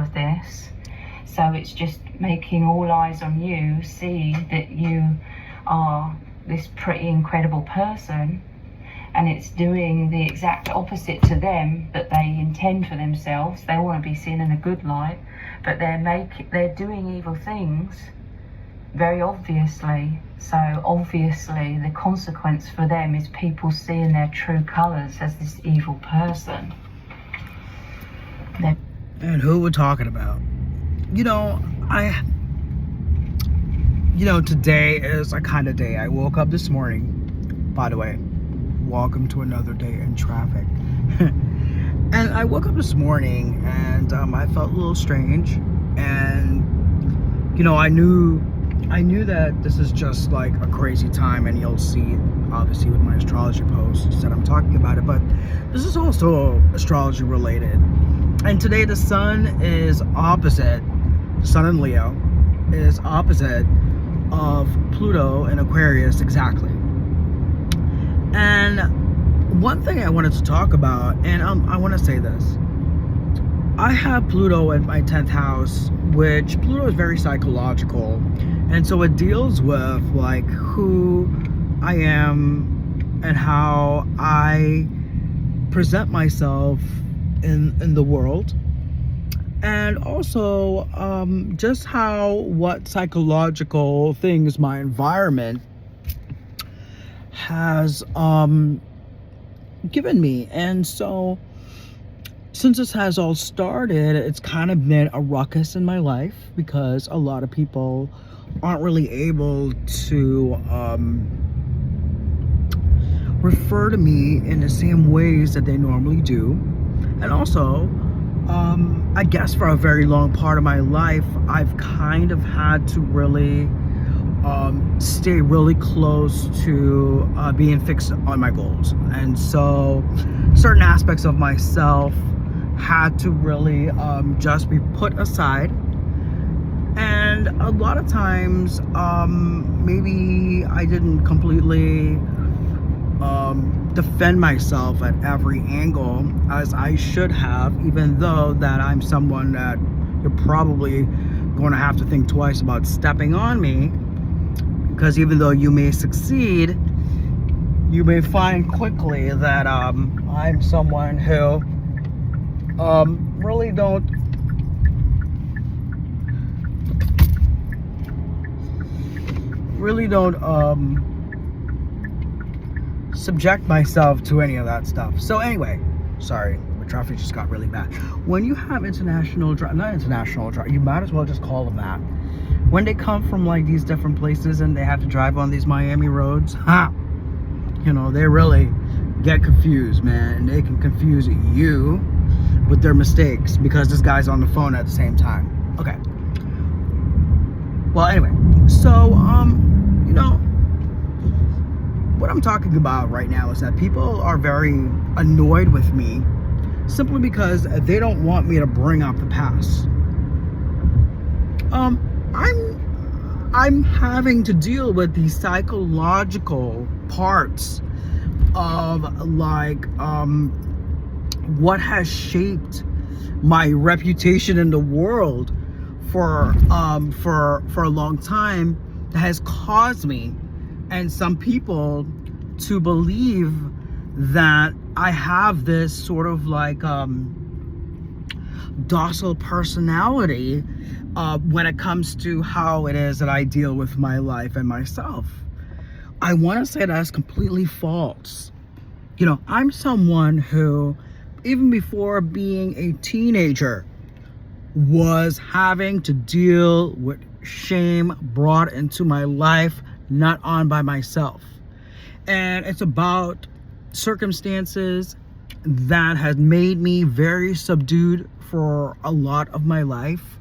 of this. So it's just making all eyes on you see that you are this pretty incredible person, and it's doing the exact opposite to them that they intend for themselves. They want to be seen in a good light, but they're doing evil things very obviously. So obviously the consequence for them is people seeing their true colors as this evil person. And who we're talking about? Today is a kind of day. I woke up this morning, by the way, welcome to another day in traffic. And I woke up this morning and I felt a little strange, and I knew that this is just like a crazy time, and you'll see obviously with my astrology posts that I'm talking about it, but this is also astrology related. And today the sun is opposite, sun in Leo is opposite of Pluto in Aquarius exactly. And one thing I wanted to talk about, and I want to say this, I have Pluto in my 10th house, which Pluto is very psychological, and so it deals with like who I am and how I present myself in the world, and also just what psychological things my environment has given me. And so since this has all started, it's kind of been a ruckus in my life because a lot of people aren't really able to refer to me in the same ways that they normally do. And also I guess for a very long part of my life, I've kind of had to really stay really close to being fixed on my goals. And so certain aspects of myself had to really just be put aside. And a lot of times, maybe I didn't completely defend myself at every angle as I should have, even though that I'm someone that you're probably going to have to think twice about stepping on me, because even though you may succeed, you may find quickly that I'm someone who really don't subject myself to any of that stuff. So anyway, sorry, the traffic just got really bad. When you have not international drive, you might as well just call them that. When they come from like these different places and they have to drive on these Miami roads, they really get confused, man. And they can confuse you with their mistakes because this guy's on the phone at the same time. Okay. Well, anyway, so what I'm talking about right now is that people are very annoyed with me simply because they don't want me to bring up the past. I'm having to deal with the psychological parts of like what has shaped my reputation in the world for a long time, that has caused me and some people to believe that I have this sort of like docile personality when it comes to how it is that I deal with my life and myself. I want to say that's completely false. I'm someone who, even before being a teenager, was having to deal with shame brought into my life, not on by myself. And it's about circumstances that has made me very subdued for a lot of my life.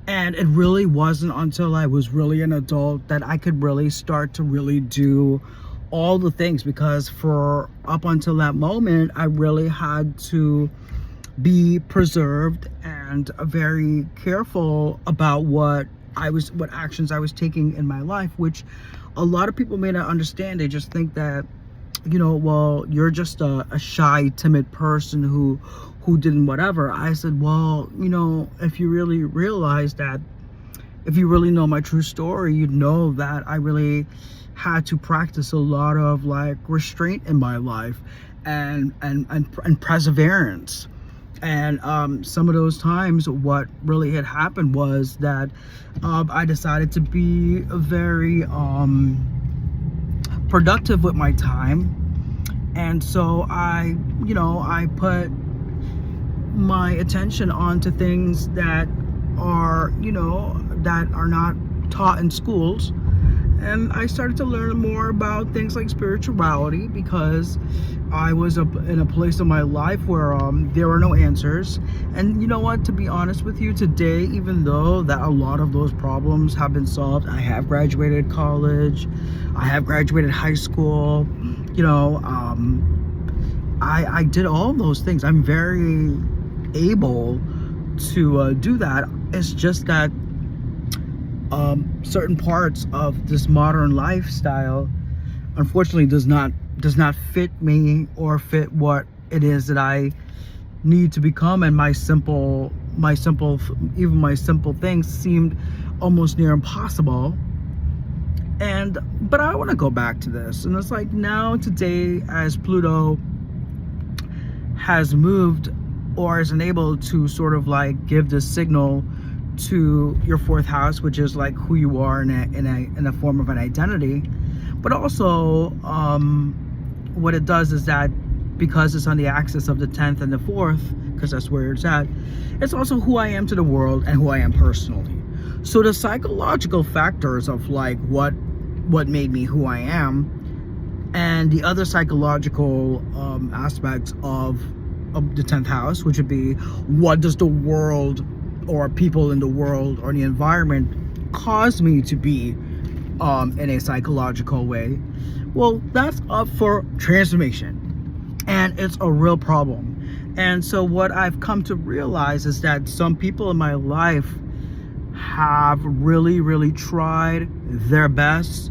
And it really wasn't until I was really an adult that I could really start to really do all the things, because for up until that moment, I really had to be preserved and very careful about what actions I was taking in my life, which a lot of people may not understand. They just think that well, you're just a shy, timid person who didn't whatever. I said, well, if you really realize that, if you really know my true story, you'd know that I really had to practice a lot of like restraint in my life and perseverance. And some of those times, what really had happened was that I decided to be very productive with my time. And so I put my attention onto things that are, not taught in schools. And I started to learn more about things like spirituality, because I was in a place in my life where there were no answers. And you know what, to be honest with you, today, even though that a lot of those problems have been solved, I have graduated college, I have graduated high school, I did all those things. I'm very able to do that. It's just that certain parts of this modern lifestyle unfortunately does not fit me or fit what it is that I need to become. And my simple things seemed almost near impossible. But I want to go back to this, and it's like, now today, as Pluto has moved or is enabled to sort of like give this signal to your fourth house, which is like who you are in a form of an identity. But also what it does is that, because it's on the axis of the 10th and the 4th, because that's where it's at, it's also who I am to the world and who I am personally. So the psychological factors of like what made me who I am, and the other psychological aspects of the 10th house, which would be, what does the world or people in the world or the environment cause me to be in a psychological way. Well, that's up for transformation, and it's a real problem. And so what I've come to realize is that some people in my life have really, really tried their best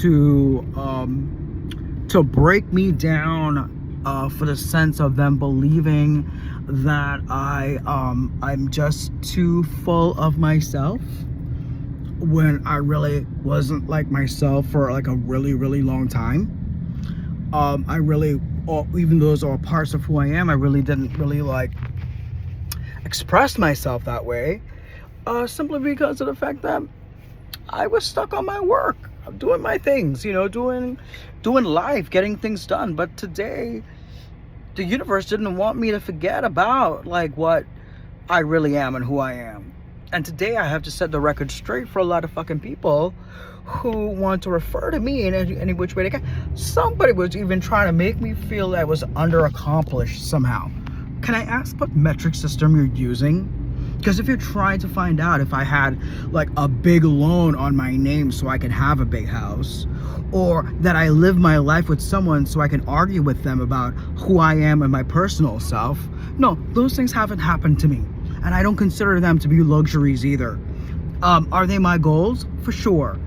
to break me down, for the sense of them believing that I'm just too full of myself, when I really wasn't like myself for like a really, really long time. Even those are parts of who I am, I really didn't really like express myself that way, simply because of the fact that I was stuck on my work, doing my things, doing life, getting things done. But today, the universe didn't want me to forget about like what I really am and who I am. And today I have to set the record straight for a lot of fucking people who want to refer to me in any which way they can. Somebody was even trying to make me feel that I was underaccomplished somehow. Can I ask what metric system you're using? Because if you're trying to find out if I had like a big loan on my name so I can have a big house, or that I live my life with someone so I can argue with them about who I am and my personal self, no, those things haven't happened to me. And I don't consider them to be luxuries either. Are they my goals? For sure.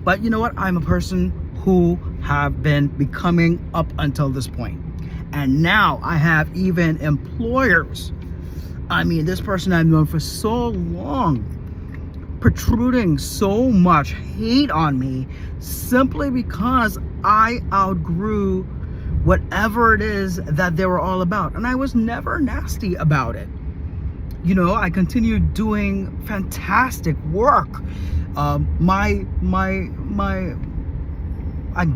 But you know what? I'm a person who have been becoming up until this point. And now I have even employers. I mean, this person I've known for so long, protruding so much hate on me simply because I outgrew whatever it is that they were all about. And I was never nasty about it. I continued doing fantastic work. I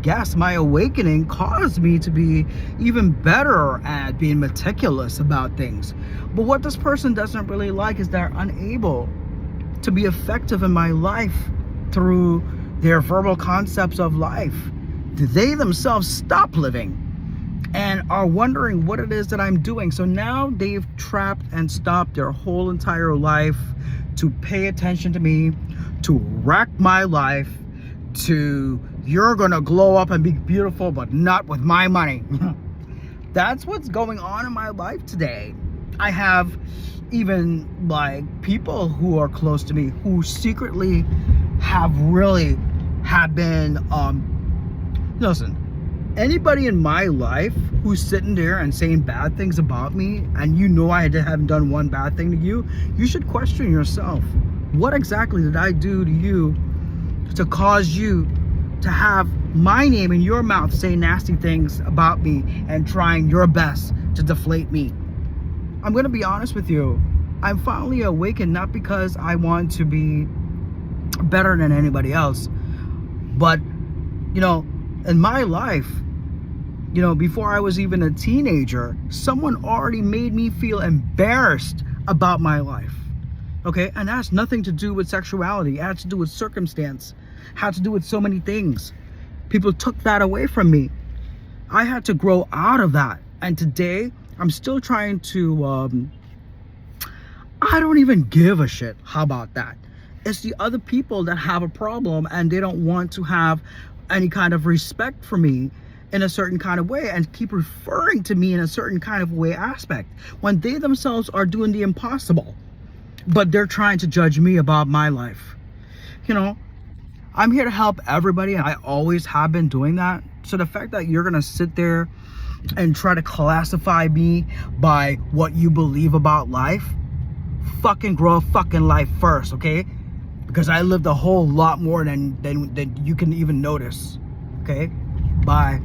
guess my awakening caused me to be even better at being meticulous about things. But what this person doesn't really like is they're unable to be effective in my life through their verbal concepts of life. They themselves stop living and are wondering what it is that I'm doing. So now they've trapped and stopped their whole entire life to pay attention to me, to wreck my life, to, you're gonna glow up and be beautiful, but not with my money. That's what's going on in my life today. I have even like people who are close to me who secretly have been, listen, Anybody in my life who's sitting there and saying bad things about me, and you know I haven't done one bad thing to you, you should question yourself. What exactly did I do to you to cause you to have my name in your mouth, saying nasty things about me and trying your best to deflate me? I'm going to be honest with you. I'm finally awakened, not because I want to be better than anybody else, but, you know, in my life, you know, before I was even a teenager, someone already made me feel embarrassed about my life. Okay? And that has nothing to do with sexuality. It has to do with circumstance. It had to do with so many things. People took that away from me. I had to grow out of that. And today, I'm still trying to, I don't even give a shit. How about that? It's the other people that have a problem and they don't want to have any kind of respect for me in a certain kind of way and keep referring to me in a certain kind of way aspect when they themselves are doing the impossible, but they're trying to judge me about my life. You know, I'm here to help everybody, and I always have been doing that. So the fact that you're gonna sit there and try to classify me by what you believe about life, fucking grow a fucking life first, okay? Because I lived a whole lot more than you can even notice. Okay? Bye.